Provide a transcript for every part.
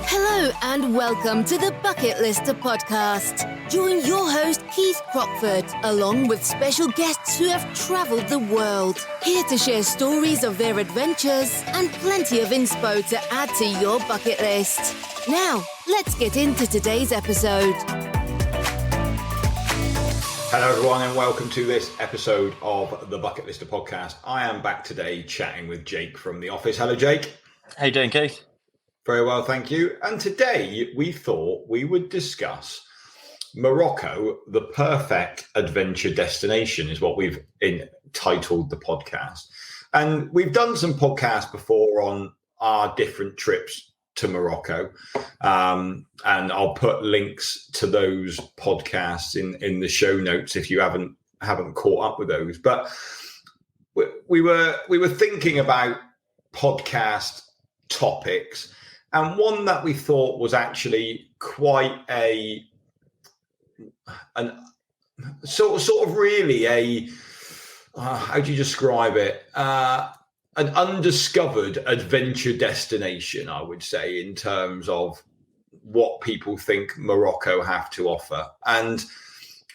Hello and welcome to the Bucket Lister podcast. Join your host Keith Crockford along with special guests who have travelled the world, here to share stories of their adventures and plenty of inspo to add to your bucket list. Now, let's get into today's episode. Hello everyone and welcome to this episode of the Bucket Lister podcast. I am back today chatting with Jake from the office. Hello Jake. How you doing, Keith? Very well, thank you. And today we thought we would discuss Morocco, the perfect adventure destination is what we've entitled the podcast. And we've done some podcasts before on our different trips to Morocco. And I'll put links to those podcasts in the show notes if you haven't caught up with those. But we were thinking about podcast topics, and one that we thought was actually quite an sort of really a how do you describe it? An undiscovered adventure destination, I would say, in terms of what people think Morocco have to offer. And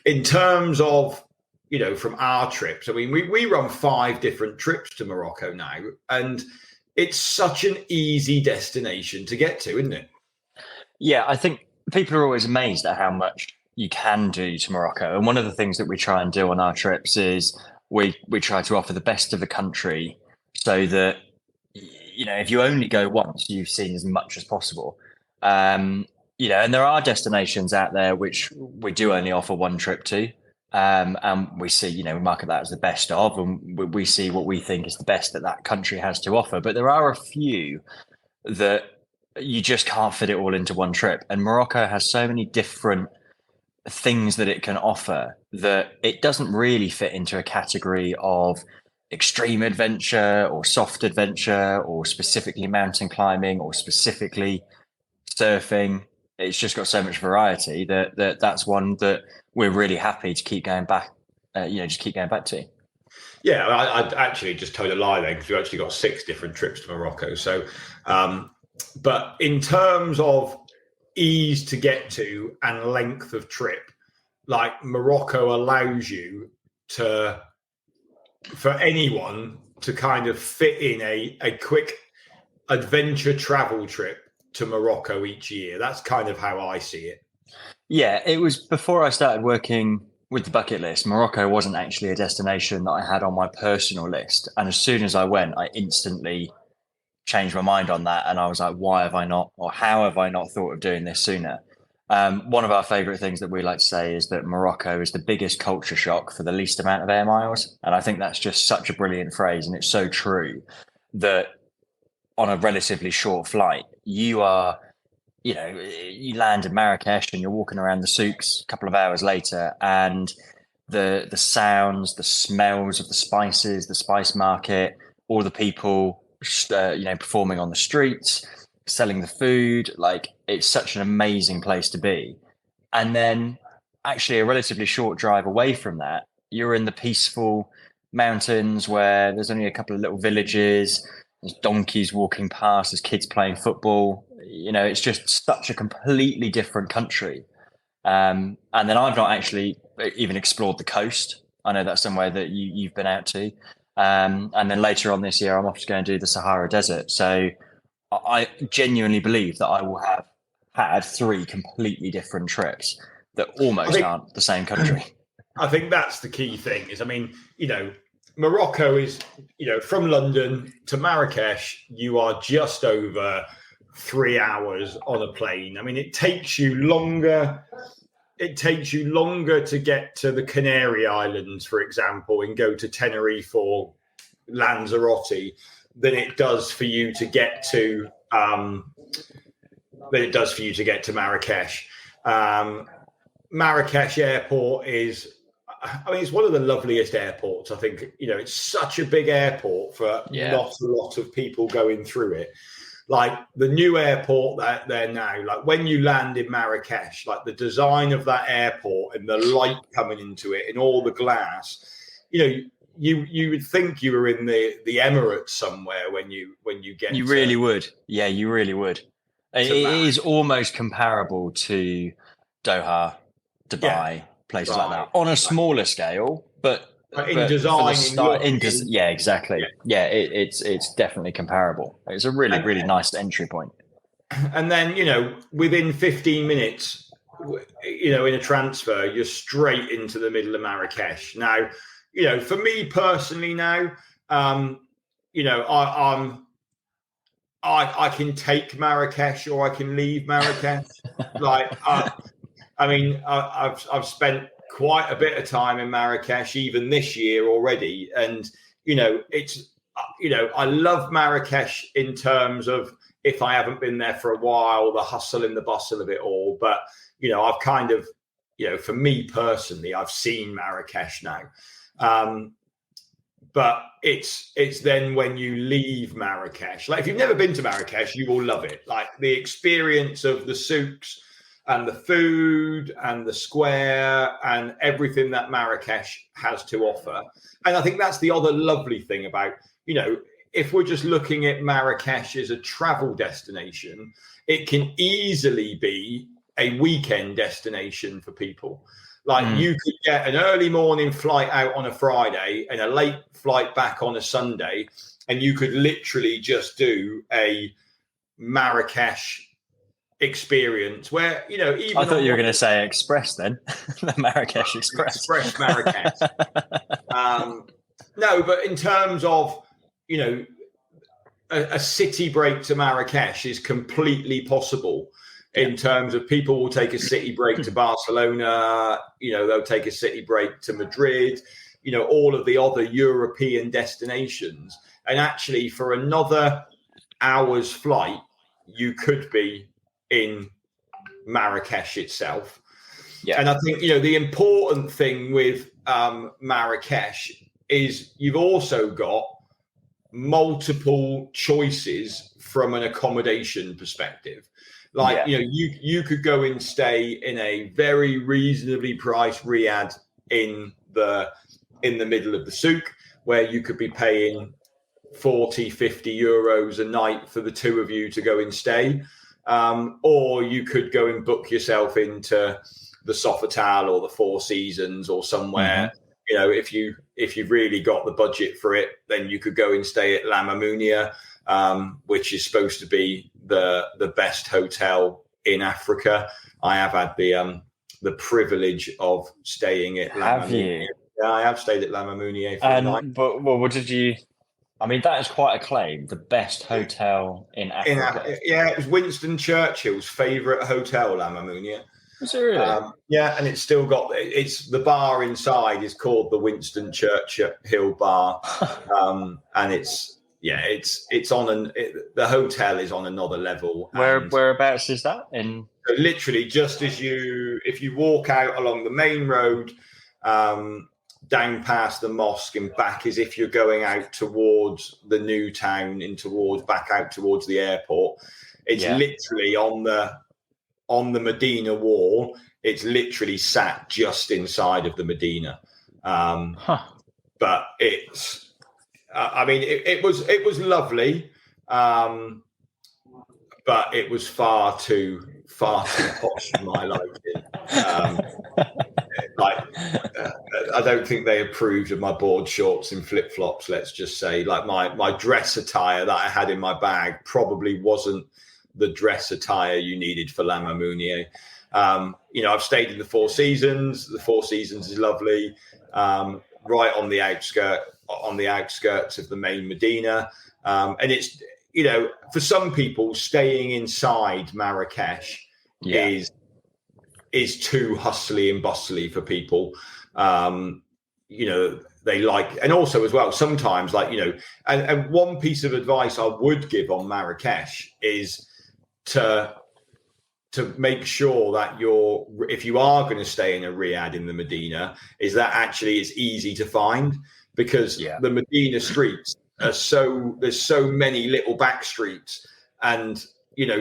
in terms of, you know, from our trips, I mean, we run 5 different trips to Morocco now, and it's such an easy destination to get to, isn't it? Yeah, I think people are always amazed at how much you can do to Morocco. And one of the things that we try and do on our trips is we try to offer the best of the country so that, you know, if you only go once, you've seen as much as possible. You know, and there are destinations out there which we do only offer one trip to. And we see, you know, we market that as the best of, and we see what we think is the best that that country has to offer. But there are a few that you just can't fit it all into one trip. And Morocco has so many different things that it can offer that it doesn't really fit into a category of extreme adventure or soft adventure or specifically mountain climbing or specifically surfing. It's just got so much variety that's one that we're really happy to keep going back, just keep going back to. Yeah, I actually just told a lie then, because we've actually got 6 different trips to Morocco. So, but in terms of ease to get to and length of trip, like Morocco allows you to, for anyone to kind of fit in a quick adventure travel trip to Morocco each year. That's kind of how I see it. Yeah, it was before I started working with the bucket list. Morocco wasn't actually a destination that I had on my personal list. And as soon as I went, I instantly changed my mind on that. And I was like, why have I not, or how have I not thought of doing this sooner? One of our favorite things that we like to say is that Morocco is the biggest culture shock for the least amount of air miles. And I think that's just such a brilliant phrase. And it's so true that on a relatively short flight, you land in Marrakech and you're walking around the souks a couple of hours later, and the sounds, the smells of the spices, the spice market, all the people, performing on the streets, selling the food, like it's such an amazing place to be. And then actually a relatively short drive away from that, you're in the peaceful mountains where there's only a couple of little villages, there's donkeys walking past, there's kids playing football. You know, it's just such a completely different country. And then I've not actually even explored the coast. I know that's somewhere that you've been out to. And then later on this year, I'm off to go and do the Sahara Desert. So I genuinely believe that I will have had 3 completely different trips that almost aren't the same country. I think that's the key thing is, I mean, you know, Morocco is, you know, from London to Marrakech, you are just over 3 hours on a plane. I mean, it takes you longer to get to the Canary Islands, for example, and go to Tenerife or Lanzarote than it does for you to get to Marrakech. Marrakech airport is, I mean, it's one of the loveliest airports. I think, you know, it's such a big airport for not a lot of people going through it. Like the new airport there now, like when you land in Marrakech, like the design of that airport and the light coming into it and all the glass, you know, you would think you were in the Emirates somewhere when you get. You really would. Yeah, you really would. It is almost comparable to Doha, Dubai, places like that on a smaller scale, but in design, yeah, exactly. Yeah, it's definitely comparable. It's a really nice entry point. And then, within 15 minutes, in a transfer, you're straight into the middle of Marrakech. Now, for me personally now, I can take Marrakech or I can leave Marrakech. I've spent quite a bit of time in Marrakech, even this year already. And, I love Marrakech in terms of, if I haven't been there for a while, the hustle and the bustle of it all. But, I've kind of, for me personally, I've seen Marrakech now. But it's then when you leave Marrakech, like if you've never been to Marrakech, you will love it. Like the experience of the souks and the food and the square and everything that Marrakech has to offer. And I think that's the other lovely thing about, if we're just looking at Marrakech as a travel destination, it can easily be a weekend destination for people. Like you could get an early morning flight out on a Friday and a late flight back on a Sunday, and you could literally just do a Marrakech experience where, even I thought you were going to say Express then, the Marrakech Express. Express Marrakech. No, but in terms of, a city break to Marrakech is completely possible. In terms of people will take a city break to Barcelona, they'll take a city break to Madrid, all of the other European destinations. And actually for another hour's flight, you could be in Marrakech itself. Yeah. And I think, the important thing with Marrakech is you've also got multiple choices from an accommodation perspective. Like, you could go and stay in a very reasonably priced riad in the middle of the souk, where you could be paying 40, 50 euros a night for the two of you to go and stay. Or you could go and book yourself into the Sofitel or the Four Seasons or somewhere. If you've really got the budget for it, then you could go and stay at La Mamounia, which is supposed to be the best hotel in Africa. I have had the privilege of staying at La Mamounia. Yeah, I have stayed at La Mamounia for a night. But what did you? I mean, that is quite a claim. The best hotel in Africa. It was Winston Churchill's favourite hotel, La Mamounia. Is it really? Yeah, and it's still got the bar inside is called the Winston Churchill Bar, and it's on the hotel is on another level. Whereabouts is that in? So literally, just if you walk out along the main road, down past the mosque and back, as if you're going out towards the new town back out towards the airport. It's literally on the Medina wall. It's literally sat just inside of the Medina. But it's, it was lovely. But it was far too posh for my liking. I don't think they approved of my board shorts and flip flops. Let's just say, like my dress attire that I had in my bag probably wasn't the dress attire you needed for La Mamounia. I've stayed in the Four Seasons. The Four Seasons is lovely, right on the outskirts of the main Medina, and it's for some people staying inside Marrakech is too hustly and bustly for people. They like, and also as well, sometimes and one piece of advice I would give on Marrakech is to make sure that if you are going to stay in a riad in the Medina, is that actually it's easy to find, because the Medina streets are there's so many little back streets, and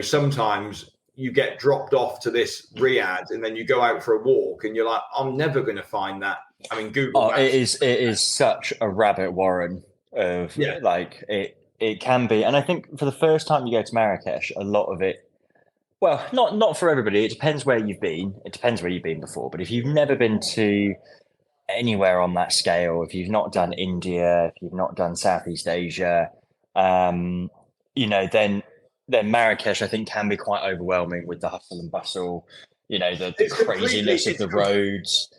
sometimes you get dropped off to this riad and then you go out for a walk and you're like, I'm never going to find that. I mean, Google Maps. It is such a rabbit warren of it can be. And I think for the first time you go to Marrakech, a lot of it Well, not for everybody. It depends where you've been. It depends where you've been before. But if you've never been to anywhere on that scale, if you've not done India, if you've not done Southeast Asia, um, then Marrakesh, I think, can be quite overwhelming with the hustle and bustle. The It's craziness of the roads.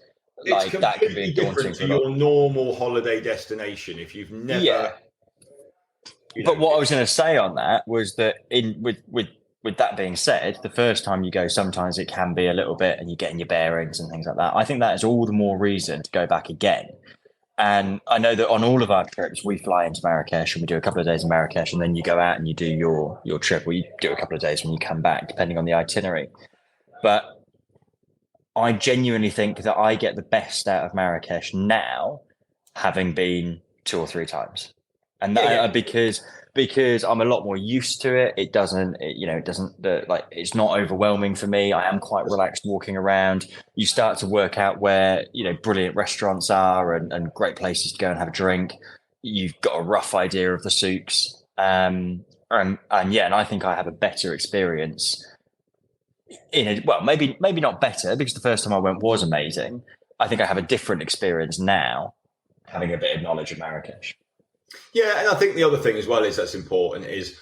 It's Like that can be completely daunting different for to a lot. your normal holiday destination if you've never. Yeah. But what I was going to say on that was that with that being said, the first time you go, sometimes it can be a little bit, and you're getting your bearings and things like that. I think that is all the more reason to go back again. And I know that on all of our trips, we fly into Marrakesh and we do a couple of days in Marrakesh, and then you go out and you do your trip, or you do a couple of days when you come back, depending on the itinerary. But I genuinely think that I get the best out of Marrakesh now, having been 2 or 3 times, and that, because I'm a lot more used to it. It doesn't, it's not overwhelming for me. I am quite relaxed walking around. You start to work out where brilliant restaurants are and great places to go and have a drink. You've got a rough idea of the souks, and I think I have a better experience maybe not better, because the first time I went was amazing. I think I have a different experience now, having a bit of knowledge of Marrakesh. Yeah, and I think the other thing as well is that's important is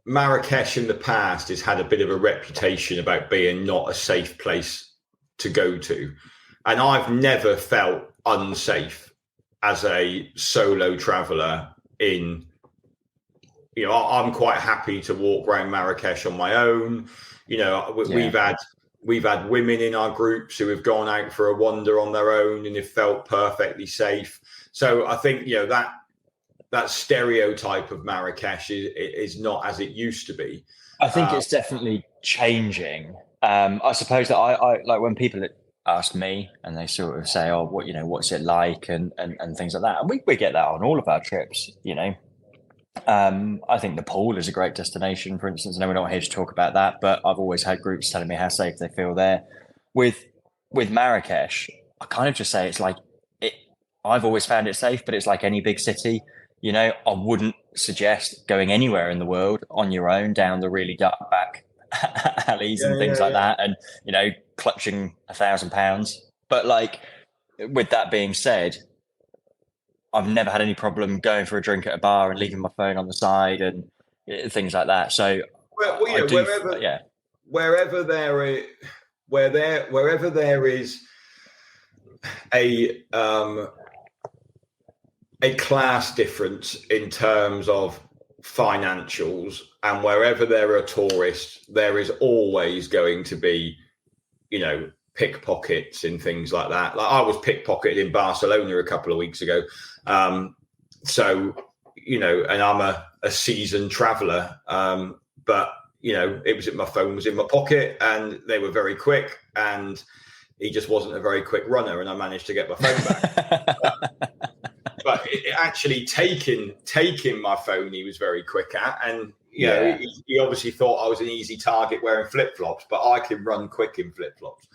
Marrakesh in the past has had a bit of a reputation about being not a safe place to go to. And I've never felt unsafe as a solo traveller I'm quite happy to walk around Marrakesh on my own. We've had women in our groups who have gone out for a wander on their own and have felt perfectly safe. So I think that stereotype of Marrakesh is not as it used to be. I think it's definitely changing. I suppose that I like when people ask me and they sort of say, "Oh, what's it like?" and things like that. And we get that on all of our trips. I think Nepal is a great destination, for instance. I know we're not here to talk about that, but I've always had groups telling me how safe they feel there. With Marrakesh, I kind of just say it's like it. I've always found it safe, but it's like any big city. I wouldn't suggest going anywhere in the world on your own down the really dark back alleys and things like that, and clutching £1,000. But like, with that being said, I've never had any problem going for a drink at a bar and leaving my phone on the side and things like that. So, wherever there is a class difference in terms of financials, and wherever there are tourists, there is always going to be, pickpockets and things like that. Like I was pickpocketed in Barcelona a couple of weeks ago. And I'm a seasoned traveller, but my phone was in my pocket and they were very quick, and he just wasn't a very quick runner, and I managed to get my phone back. But actually taking my phone, he was very quick at, and he obviously thought I was an easy target wearing flip-flops, but I can run quick in flip-flops.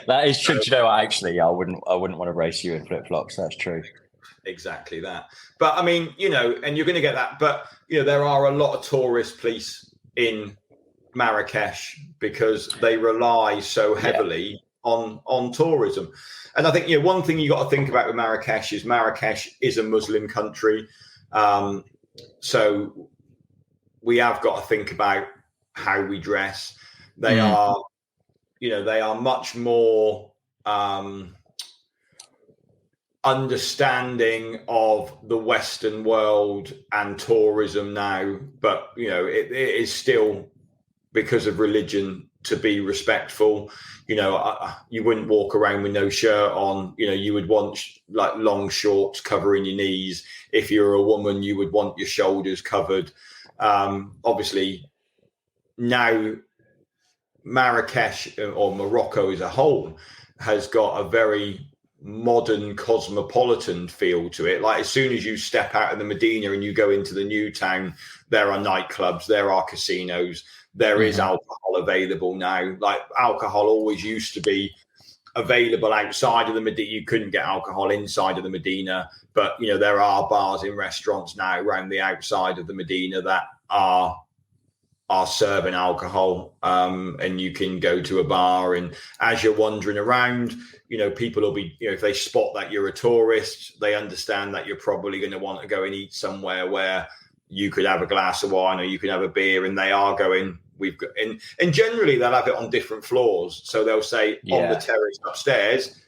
That is true. Do you know what? Actually, I wouldn't want to race you in flip-flops. That's true. Exactly that. But I mean, and you're going to get that. But there are a lot of tourist police in Marrakesh because they rely so heavily on tourism. And I think one thing you got to think about with Marrakesh is a Muslim country. So we have got to think about how we dress. They are much more understanding of the Western world and tourism now, but it is still, because of religion, to be respectful. You wouldn't walk around with no shirt on. You would want like long shorts covering your knees. If you're a woman, you would want your shoulders covered. Obviously, now Marrakesh, or Morocco as a whole, has got a very modern cosmopolitan feel to it. Like as soon as you step out of the Medina and you go into the new town, there are nightclubs, there are casinos, there is alcohol available now. Like alcohol always used to be available outside of the Medina. You couldn't get alcohol inside of the Medina, but there are bars and restaurants now around the outside of the Medina that are are serving alcohol, and you can go to a bar, and as you're wandering around, people will be, if they spot that you're a tourist, they understand that you're probably going to want to go and eat somewhere where you could have a glass of wine or you could have a beer, and they are going, we've got, and generally they'll have it on different floors. So they'll say on the terrace upstairs,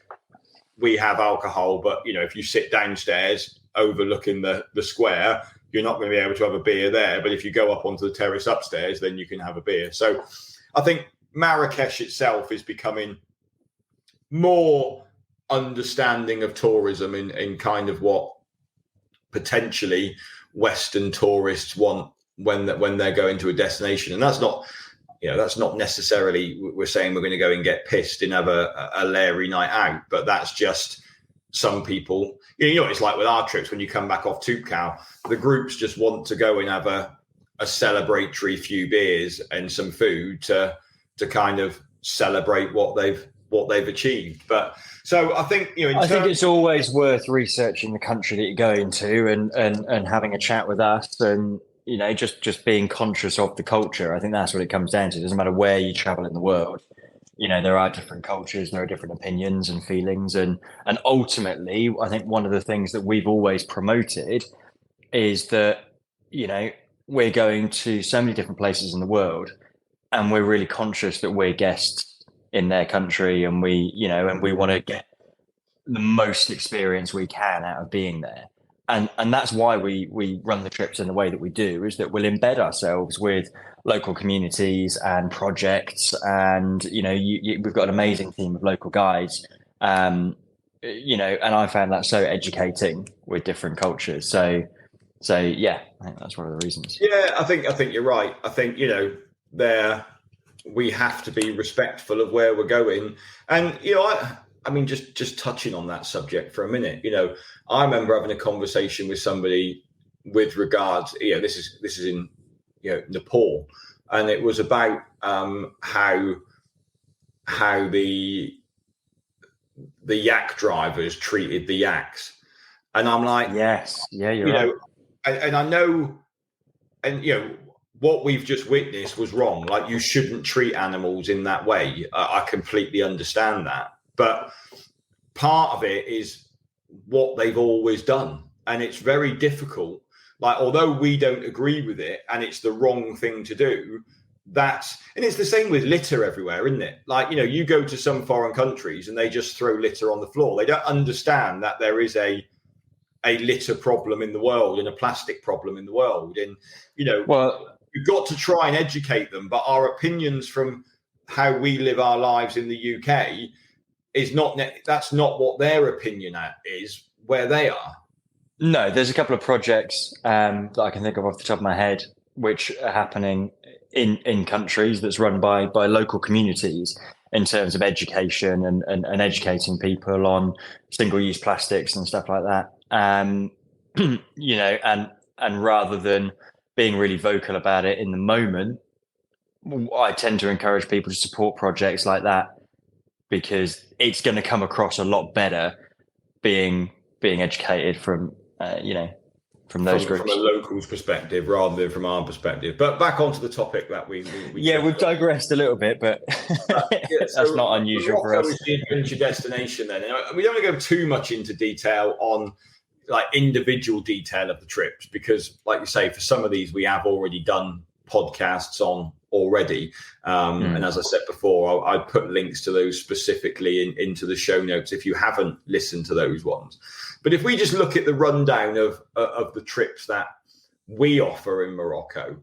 we have alcohol, but if you sit downstairs overlooking the square, you're not going to be able to have a beer there. But if you go up onto the terrace upstairs, then you can have a beer. So I think Marrakech itself is becoming more understanding of tourism in kind of what potentially Western tourists want when they're going to a destination. And that's not necessarily we're saying we're going to go and get pissed and have a Larry night out, but that's just some people. It's like with our trips, when you come back off Toubkal, the groups just want to go and have a celebratory few beers and some food to kind of celebrate what they've achieved. But so I think I think it's always worth researching the country that you're going to and having a chat with us, and just being conscious of the culture. I think that's what it comes down to. It doesn't matter where you travel in the world. There are different cultures, there are different opinions and feelings, and ultimately, I think one of the things that we've always promoted is that we're going to so many different places in the world, and we're really conscious that we're guests in their country, and we want to get the most experience we can out of being there. And that's why we run the trips in the way that we do, is that we'll embed ourselves with local communities and projects. And, we've got an amazing team of local guides, and I found that so educating with different cultures. So yeah, I think that's one of the reasons. Yeah, I think you're right. I think, we have to be respectful of where we're going. And, I mean, just touching on that subject for a minute, I remember having a conversation with somebody with regards, this is in, Nepal, and it was about how the yak drivers treated the yaks, and I'm like, yes, yeah, you're right. And I know, and what we've just witnessed was wrong. Like, you shouldn't treat animals in that way. I completely understand that. But part of it is what they've always done. And it's very difficult. Like, although we don't agree with it and it's the wrong thing to do, and it's the same with litter everywhere, isn't it? Like, you go to some foreign countries and they just throw litter on the floor. They don't understand that there is a litter problem in the world and a plastic problem in the world. And, we've got to try and educate them. But our opinions from how we live our lives in the UK that's not what their opinion is where they are. No, there's a couple of projects that I can think of off the top of my head which are happening in countries that's run by local communities in terms of education and educating people on single-use plastics and stuff like that. And rather than being really vocal about it in the moment, I tend to encourage people to support projects like that, because it's going to come across a lot better being educated from those groups. From a local's perspective rather than from our perspective. But back onto the topic that we've digressed a little bit, but that's not unusual for us. Morocco is the adventure destination then. And we don't want to go too much into detail on like individual detail of the trips, because like you say, for some of these we have already done podcasts on already. And as I said before, I'd put links to those specifically into the show notes if you haven't listened to those ones. But if we just look at the rundown of the trips that we offer in Morocco,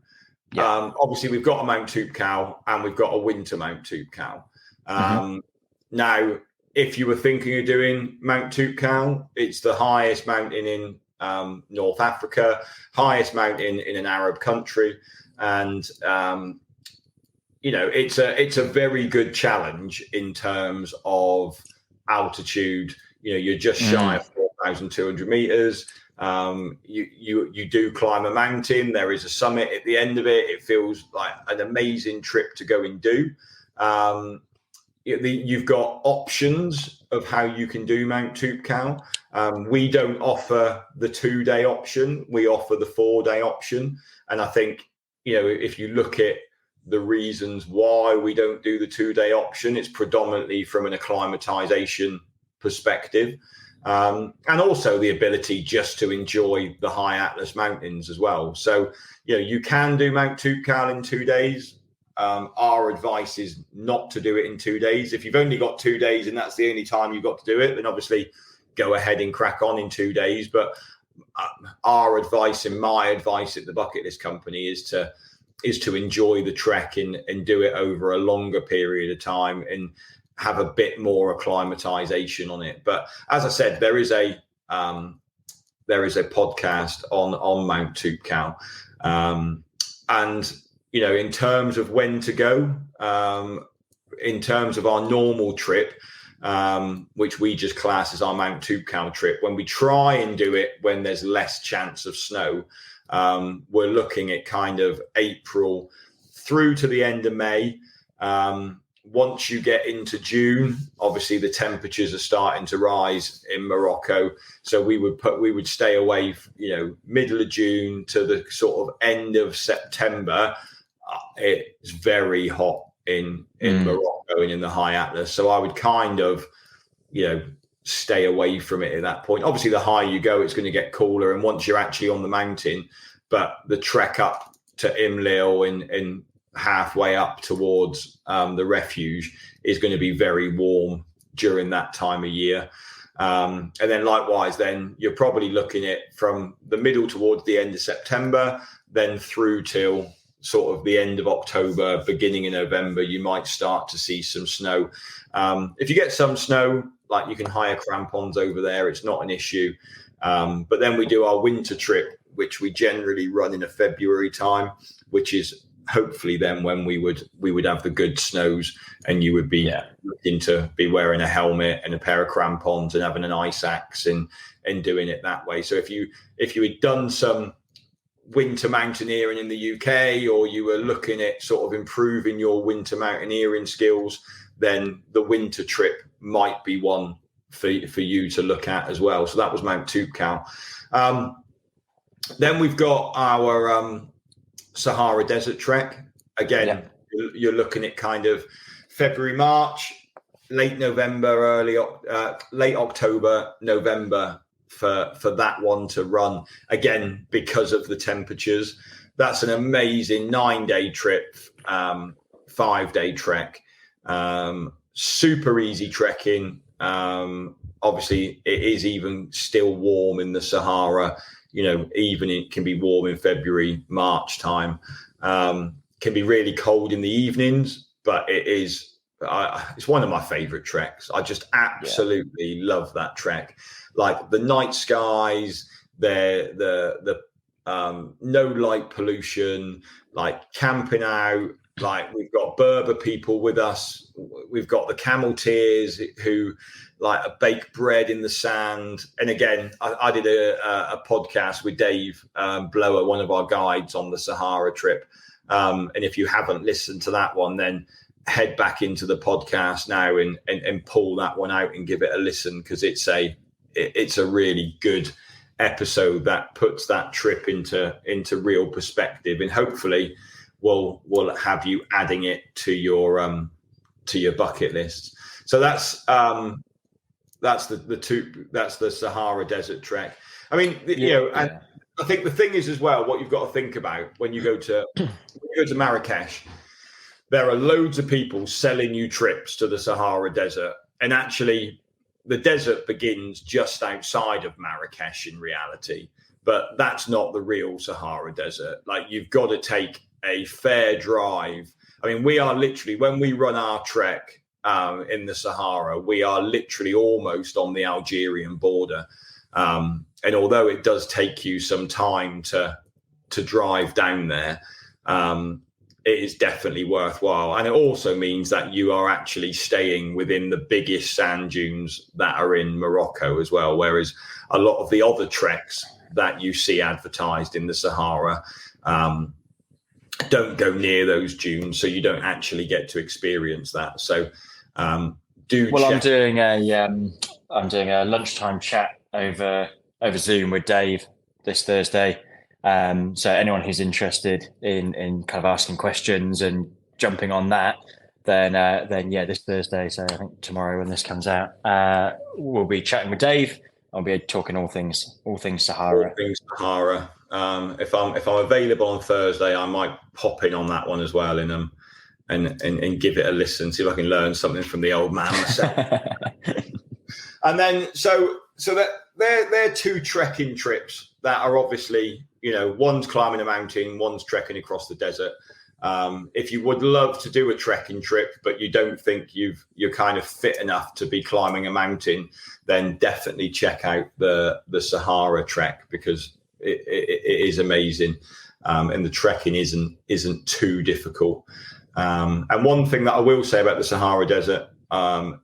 obviously we've got a Mount Toubkal and we've got a winter Mount Toubkal. Now, if you were thinking of doing Mount Toubkal, it's the highest mountain in North Africa, highest mountain in an Arab country. And, it's a very good challenge in terms of altitude. You're just shy of 4,200 meters. You do climb a mountain. There is a summit at the end of it. It feels like an amazing trip to go and do. You've got options of how you can do Mount Toubkal. We don't offer the 2-day option. We offer the 4-day option. And I think, if you look at the reasons why we don't do the 2-day option. It's predominantly from an acclimatization perspective, and also the ability just to enjoy the high Atlas mountains as well. So, you can do Mount Toubkal in 2 days. Our advice is not to do it in 2 days. If you've only got 2 days and that's the only time you've got to do it, then obviously go ahead and crack on in 2 days. But our advice and my advice at the Bucket List Company is to enjoy the trek and do it over a longer period of time and have a bit more acclimatization on it. But as I said, there is a podcast on Mount Toubkal, and in terms of when to go, in terms of our normal trip, which we just class as our Mount Toubkal trip, when we try and do it when there's less chance of snow, we're looking at kind of April through to the end of May. Once you get into June, obviously the temperatures are starting to rise in Morocco. So we would stay away, middle of June to the sort of end of September. It's very hot in Morocco and in the high Atlas. So I would kind of, stay away from it at that point. Obviously, the higher you go, it's going to get cooler. And once you're actually on the mountain, but the trek up to Imlil and halfway up towards the refuge is going to be very warm during that time of year. And then likewise, then you're probably looking at from the middle towards the end of September, then through till sort of the end of October, beginning of November, you might start to see some snow. If you get some snow, like you can hire crampons over there, it's not an issue. But then we do our winter trip, which we generally run in a February time, which is hopefully then when we would have the good snows, and you would be looking to be wearing a helmet and a pair of crampons and having an ice axe and doing it that way. So if you had done some winter mountaineering in the UK, or you were looking at sort of improving your winter mountaineering skills, then the winter trip might be one for you to look at as well. So that was Mount Toubkal. Then we've got our Sahara Desert trek. Again, you're looking at kind of February, March, late November, late October, November for that one to run, again because of the temperatures. That's an amazing 9-day trip, 5-day trek, super easy trekking. Obviously it is even still warm in the Sahara, even it can be warm in February, March time. Can be really cold in the evenings, but it's one of my favorite treks. I just absolutely love that trek. Like the night skies, the no light pollution, like camping out. Like we've got Berber people with us. We've got the camel tears who like bake bread in the sand. And again, I did a podcast with Dave Blower, one of our guides on the Sahara trip. And if you haven't listened to that one, then head back into the podcast now and pull that one out and give it a listen, because it's a really good episode that puts that trip into real perspective, and hopefully we'll have you adding it to your bucket list. So that's the Sahara Desert trek. I mean, and I think the thing is as well, what you've got to think about when you go to Marrakech, there are loads of people selling you trips to the Sahara Desert, and actually the desert begins just outside of Marrakech in reality, but that's not the real Sahara Desert. Like you've got to take a fair drive. I mean, we are literally, when we run our trek in the Sahara, we are literally almost on the Algerian border. And although it does take you some time to drive down there, it is definitely worthwhile. And it also means that you are actually staying within the biggest sand dunes that are in Morocco as well. Whereas a lot of the other treks that you see advertised in the Sahara don't go near those dunes, so you don't actually get to experience that. So I'm doing a lunchtime chat over Zoom with Dave this Thursday. So anyone who's interested in kind of asking questions and jumping on that, then yeah, this Thursday, so I think tomorrow when this comes out, we'll be chatting with Dave. I'll be talking all things Sahara. All things Sahara. If I'm available on Thursday, I might pop in on that one as well and give it a listen, see if I can learn something from the old man myself. And then so that they're two trekking trips that are obviously, one's climbing a mountain, one's trekking across the desert. If you would love to do a trekking trip, but you don't think you're kind of fit enough to be climbing a mountain, then definitely check out the Sahara trek, because it is amazing, and the trekking isn't too difficult. And one thing that I will say about the Sahara Desert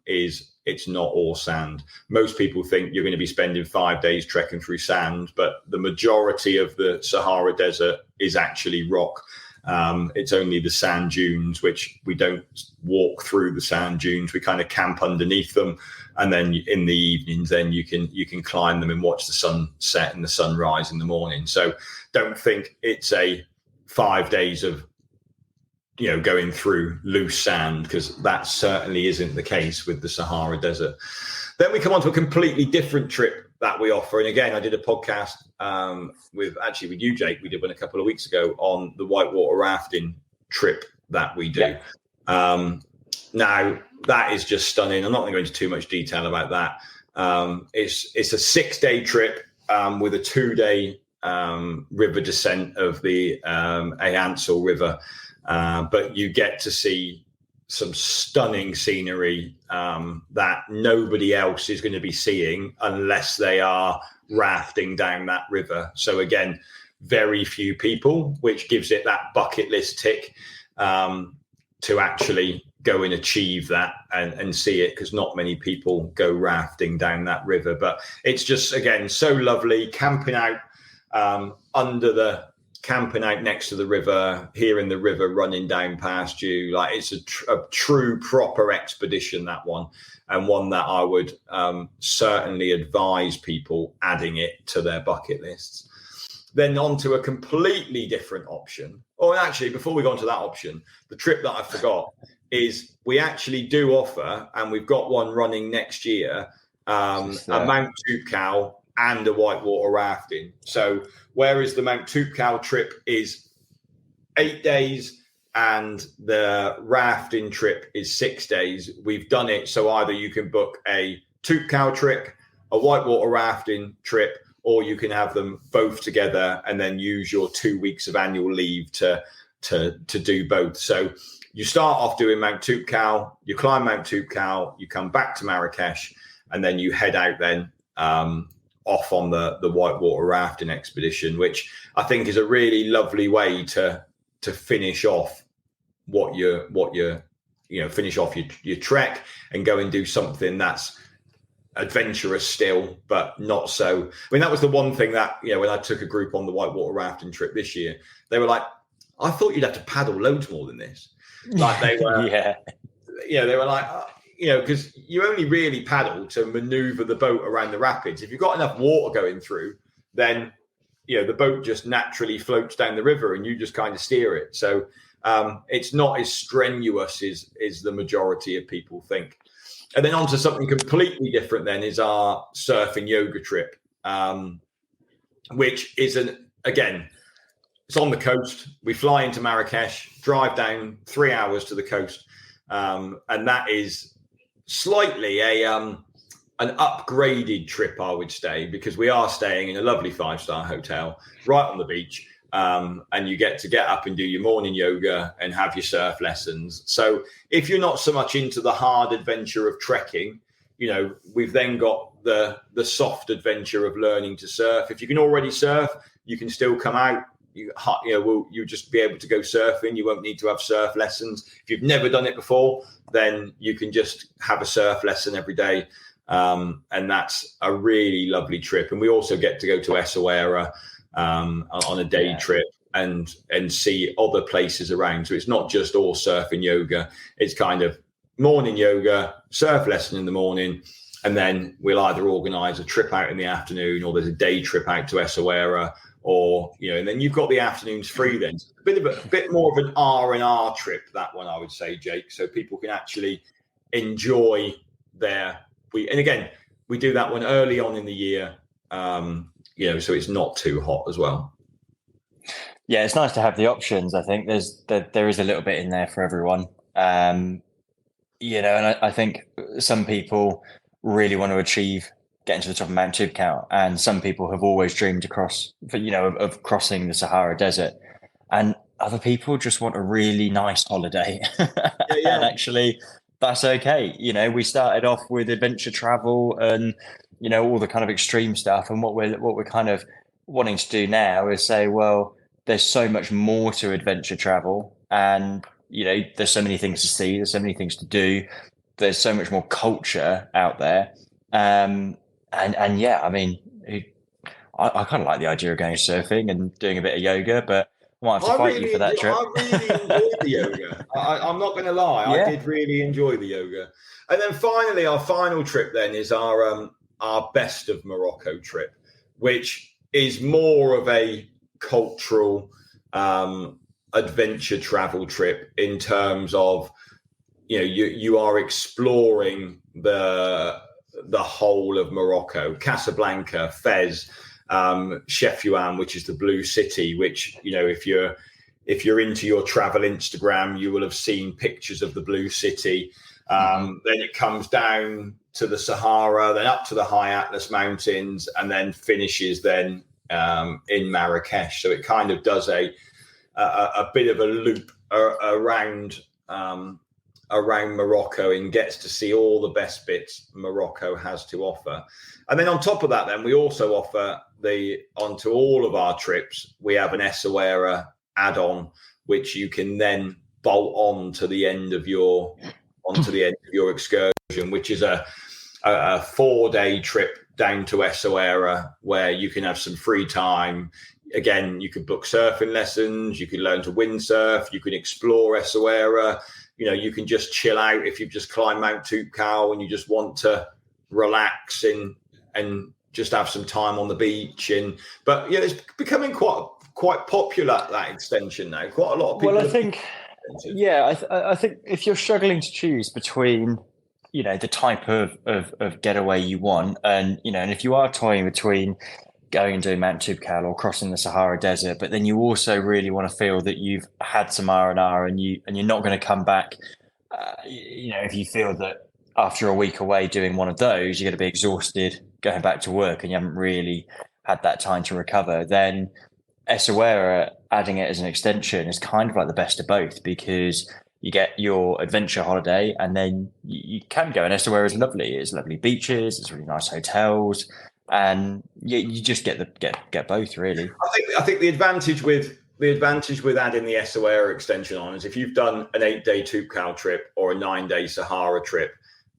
is it's not all sand. Most people think you're going to be spending 5 days trekking through sand, but the majority of the Sahara Desert is actually rock. It's only the sand dunes, which we don't walk through the sand dunes. We kind of camp underneath them. And then in the evenings, then you can climb them and watch the sun set and the sunrise in the morning. So don't think it's a 5 days of, going through loose sand, because that certainly isn't the case with the Sahara Desert. Then we come on to a completely different trip that we offer. And again, I did a podcast with you, Jake. We did one a couple of weeks ago on the whitewater rafting trip that we do. Yeah. Now, that is just stunning. I'm not going to go into too much detail about that. It's a 6-day trip with a 2-day river descent of the Ayansel River. But you get to see some stunning scenery that nobody else is going to be seeing unless they are rafting down that river. So again, very few people, which gives it that bucket list tick to actually go and achieve that and see it, because not many people go rafting down that river. But it's just, again, so lovely, camping out camping out next to the river, hearing the river running down past you. Like, it's a true proper expedition, that one, and one that I would certainly advise people adding it to their bucket lists. Then on to a completely different option. Or actually, before we go on to that option, the trip that I forgot is we actually do offer, and we've got one running next year, a Mount Toubkal and a whitewater rafting. So whereas the Mount Toubkal trip is 8 days and the rafting trip is 6 days, we've done it so either you can book a Toubkal trip, a whitewater rafting trip, or you can have them both together and then use your 2 weeks of annual leave to do both. So you start off doing Mount Toubkal, you climb Mount Toubkal, you come back to Marrakech, and then you head out then off on the whitewater rafting expedition, which I think is a really lovely way to finish off finish off your trek and go and do something that's adventurous still, but not so. I mean, that was the one thing that, when I took a group on the whitewater rafting trip this year, they were like, I thought you'd have to paddle loads more than this. Like they were, they were like, because you only really paddle to maneuver the boat around the rapids. If you've got enough water going through, then, the boat just naturally floats down the river and you just kind of steer it. So it's not as strenuous as the majority of people think. And then on to something completely different then is our surf and yoga trip, which is again, it's on the coast. We fly into Marrakech, drive down 3 hours to the coast. And that is slightly an upgraded trip, I would say, because we are staying in a lovely 5-star hotel right on the beach. And you get to get up and do your morning yoga and have your surf lessons. So if you're not so much into the hard adventure of trekking, we've then got the soft adventure of learning to surf. If you can already surf, you can still come out. You'll just be able to go surfing. You won't need to have surf lessons. If you've never done it before, then you can just have a surf lesson every day. And that's a really lovely trip. And we also get to go to Essaouira on a day trip and see other places around. So it's not just all surf and yoga. It's kind of morning yoga, surf lesson in the morning, and then we'll either organise a trip out in the afternoon, or there's a day trip out to Essaouira, or and then you've got the afternoons free. Then it's a bit more of an R&R trip, that one, I would say, Jake, so people can actually enjoy and again, we do that one early on in the year, so it's not too hot as well. Yeah, it's nice to have the options. I think there is a little bit in there for everyone. And I think some people really want to achieve getting to the top of Mount Toubkal, and some people have always dreamed of crossing the Sahara Desert, and other people just want a really nice holiday. And actually, that's okay. We started off with adventure travel and all the kind of extreme stuff, and what we're kind of wanting to do now is say, well, there's so much more to adventure travel, and there's so many things to see, there's so many things to do, there's so much more culture out there, and yeah, I mean, I kind of like the idea of going surfing and doing a bit of yoga, but I might have to fight you for that trip. I really enjoyed the yoga. I'm not going to lie, I did really enjoy the yoga. And then finally, our final trip then is our best of Morocco trip, which is more of a cultural adventure travel trip in terms of you are exploring the whole of Morocco, Casablanca, Fez, Chefouin, which is the blue city, which if you're into your travel Instagram, you will have seen pictures of the blue city. Then it comes down to the Sahara, then up to the high Atlas Mountains, and then finishes then in Marrakech. So it kind of does a bit of a loop around Morocco and gets to see all the best bits Morocco has to offer. And then on top of that, then we also offer onto all of our trips, we have an Essaouira add-on, which you can then bolt on to the end of your excursion, which is a 4-day trip down to Essaouira, where you can have some free time. Again, you could book surfing lessons, you can learn to windsurf, you can explore Essaouira, you can just chill out if you've just climbed Mount Toubkal and you just want to relax and just have some time on the beach. But it's becoming quite popular, that extension now. Quite a lot of people. Well, I think if you're struggling to choose between the type of getaway you want, and and if you are toying between going and doing Mount Toubkal or crossing the Sahara Desert, but then you also really want to feel that you've had some R&R and you're not going to come back, if you feel that after a week away doing one of those, you're going to be exhausted going back to work and you haven't really had that time to recover, then Essaouira, adding it as an extension, is kind of like the best of both, because you get your adventure holiday and then you can go, and Essaouira is lovely. It's lovely beaches, it's really nice hotels, and you just get both, really. I think the advantage with adding the Essaouira extension on is if you've done an 8-day Toubkal trip or a 9-day Sahara trip,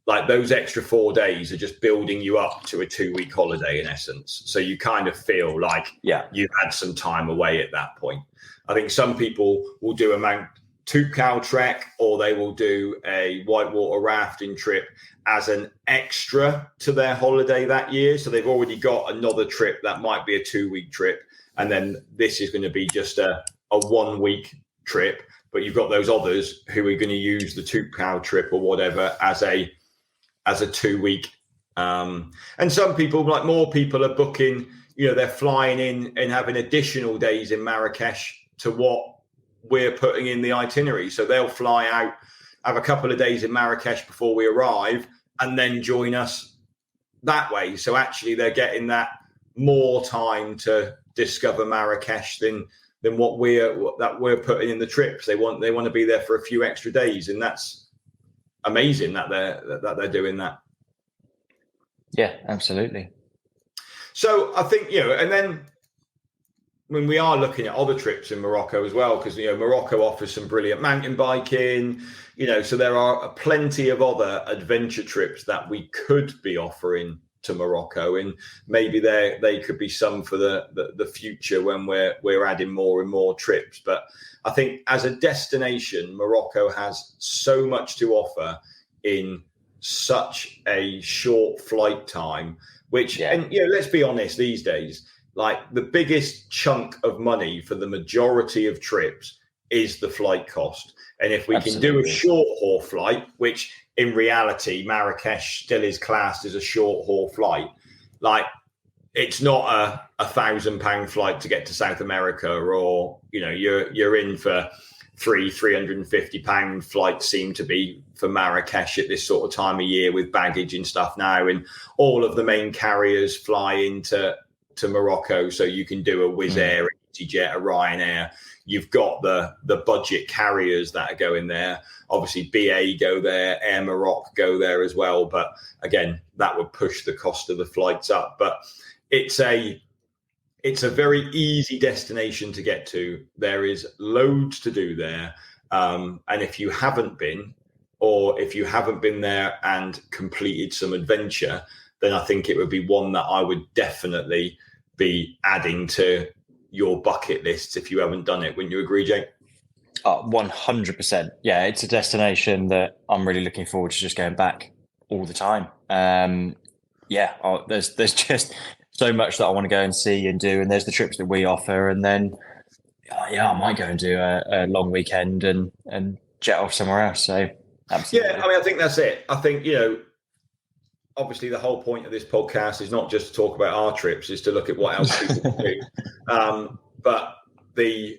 like those extra 4 days are just building you up to a 2-week holiday in essence. So you kind of feel like you've had some time away at that point. I think some people will do a Mount Toubkal trek, or they will do a whitewater rafting trip as an extra to their holiday that year. So they've already got another trip that might be a 2-week trip. And then this is going to be just a 1-week trip. But you've got those others who are going to use the Toubkal trip or whatever as a 2-week. And some people, like more people, are booking, they're flying in and having additional days in Marrakech to what we're putting in the itinerary. So they'll fly out, have a couple of days in Marrakech before we arrive, and then join us that way. So actually they're getting that more time to discover Marrakech than what we're putting in the trips. They want to be there for a few extra days, and that's amazing that they're doing that. Yeah, absolutely. So I think, and then when we are looking at other trips in Morocco as well, because Morocco offers some brilliant mountain biking, so there are plenty of other adventure trips that we could be offering to Morocco, and maybe they could be some for the future when we're adding more and more trips. But I think as a destination, Morocco has so much to offer in such a short flight time, which, and let's be honest, these days, like the biggest chunk of money for the majority of trips is the flight cost. And if we can do a short haul flight, which in reality, Marrakech still is classed as a short haul flight, like it's not a £1,000 flight to get to South America, or, you know, you're in for £350 flights seem to be for Marrakech at this sort of time of year with baggage and stuff now. And all of the main carriers fly into Morocco. So you can do a Wizz Air, EasyJet, a Ryanair. You've got the budget carriers that are going there. Obviously, BA go there, Air Morocco go there as well. But again, that would push the cost of the flights up. But it's a very easy destination to get to. There is loads to do there. And if you haven't been, or if you haven't been there and completed some adventure, then I think it would be one that I would definitely be adding to your bucket lists if you haven't done it. Wouldn't you agree, Jake? 100%. Yeah, it's a destination that I'm really looking forward to just going back all the time. There's just so much that I want to go and see and do, and there's the trips that we offer, and then I might go and do a long weekend and jet off somewhere else. So absolutely. Yeah, I mean, I think that's it. I think, you know, obviously the whole point of this podcast is not just to talk about our trips, is to look at what else people can do. But the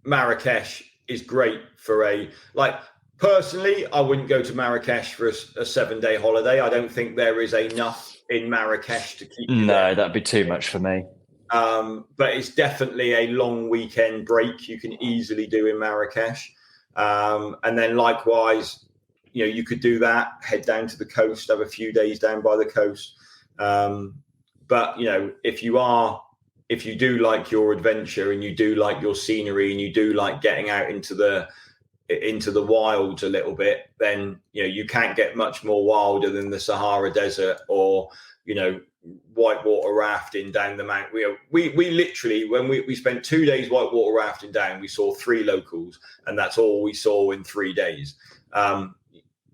Marrakech is great for personally, I wouldn't go to Marrakech for a 7-day holiday. I don't think there is enough in Marrakech to keep you there. That'd be too much for me. But it's definitely a long weekend break you can easily do in Marrakech. And then likewise, you know, you could do that, head down to the coast, have a few days down by the coast. But, you know, if you do like your adventure and you do like your scenery and you do like getting out into the wilds a little bit, then, you know, you can't get much more wilder than the Sahara Desert, or, you know, whitewater rafting down the mountain. We literally, when we spent 2 days whitewater rafting down, we saw 3 locals, and that's all we saw in 3 days.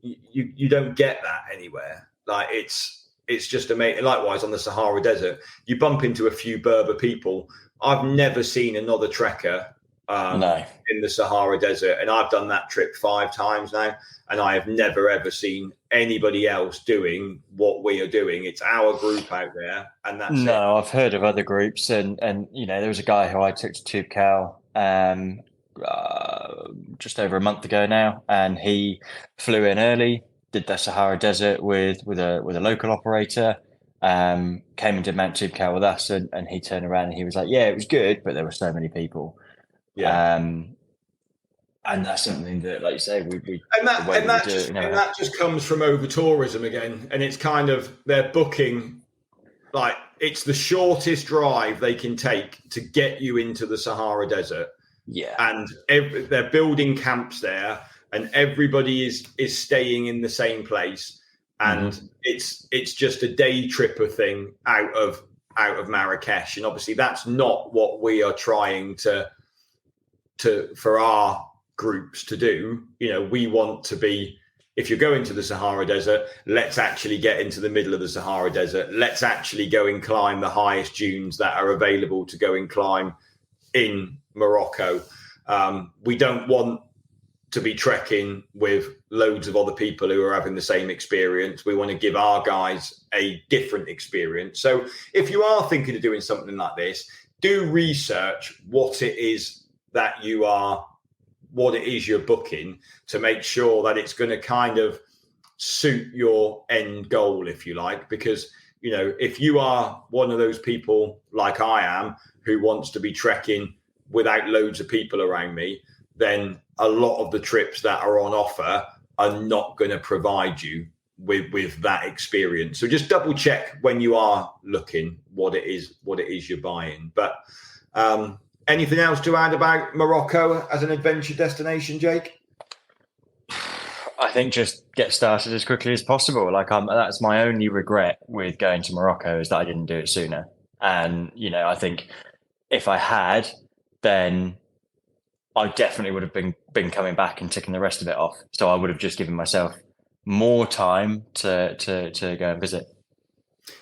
You don't get that anywhere. Like it's just amazing. Likewise on the Sahara Desert, you bump into a few Berber people. I've never seen another trekker in the Sahara Desert, and I've done that trip 5 times now, and I have never ever seen anybody else doing what we are doing. It's our group out there, and that's it. I've heard of other groups, and you know, there was a guy who I took to Toubkal just over a month ago now, and he flew in early, did the Sahara Desert with a local operator, came and did Mount Toubkal with us, and he turned around and he was like, yeah, it was good, but there were so many people. Yeah. And that's something that, like you say, that just comes from over tourism again, and it's kind of, they're booking, like, it's the shortest drive they can take to get you into the Sahara Desert. Yeah, and they're building camps there, and everybody is staying in the same place, and it's just a day tripper thing out of Marrakech, and obviously that's not what we are trying to for our groups to do. You know, we want to be, if you're going to the Sahara Desert, let's actually get into the middle of the Sahara Desert. Let's actually go and climb the highest dunes that are available to go and climb in Morocco. We don't want to be trekking with loads of other people who are having the same experience. We want to give our guys a different experience. So if you are thinking of doing something like this, do research what it is you're booking, to make sure that it's going to kind of suit your end goal, if you like. Because, you know, if you are one of those people like I am, who wants to be trekking without loads of people around me, then a lot of the trips that are on offer are not going to provide you with that experience. So just double check when you are looking what it is you're buying. But anything else to add about Morocco as an adventure destination, Jake? I think just get started as quickly as possible. That's my only regret with going to Morocco, is that I didn't do it sooner. And, you know, I think if I had, then I definitely would have been coming back and ticking the rest of it off. So I would have just given myself more time to go and visit.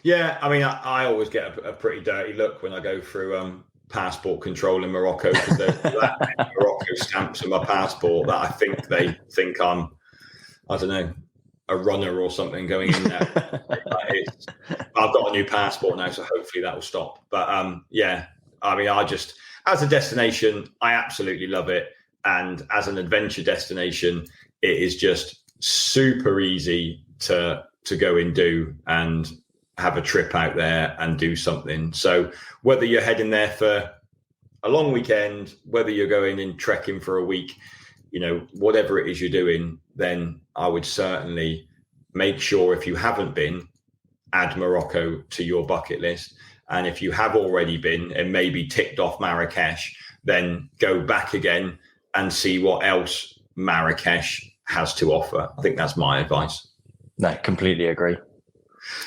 Yeah, I mean, I always get a pretty dirty look when I go through passport control in Morocco, because there's that many Morocco stamps on my passport that I think they think I'm, I don't know, a runner or something going in there. I've got a new passport now, so hopefully that will stop. But yeah, I mean, as a destination, I absolutely love it. And as an adventure destination, it is just super easy to go and do and have a trip out there and do something. So whether you're heading there for a long weekend, whether you're going in trekking for a week, whatever it is you're doing, then I would certainly make sure, if you haven't been, add Morocco to your bucket list. And if you have already been and maybe ticked off Marrakech, then go back again and see what else Marrakech has to offer. I think that's my advice. No, completely agree.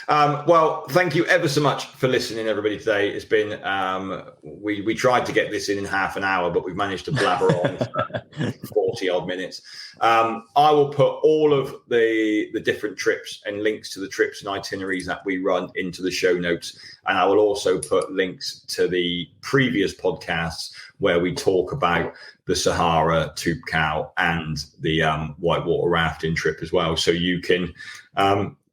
Well, thank you ever so much for listening, everybody, today. It's been, we tried to get this in half an hour, but we've managed to blabber on for 40 odd minutes. I will put all of the different trips and links to the trips and itineraries that we run into the show notes. And I will also put links to the previous podcasts where we talk about the Sahara, Toubkal, and the whitewater rafting trip as well. So you can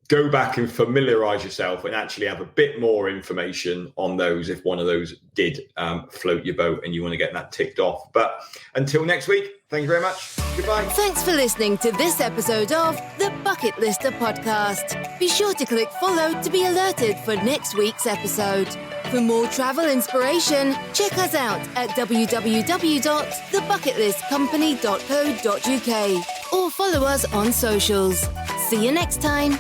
go back and familiarize yourself and actually have a bit more information on those if one of those did float your boat and you want to get that ticked off. But until next week, thank you very much. Goodbye. Thanks for listening to this episode of the Bucket Lister podcast. Be sure to click follow to be alerted for next week's episode. For more travel inspiration, check us out at www.thebucketlistcompany.co.uk or follow us on socials. See you next time.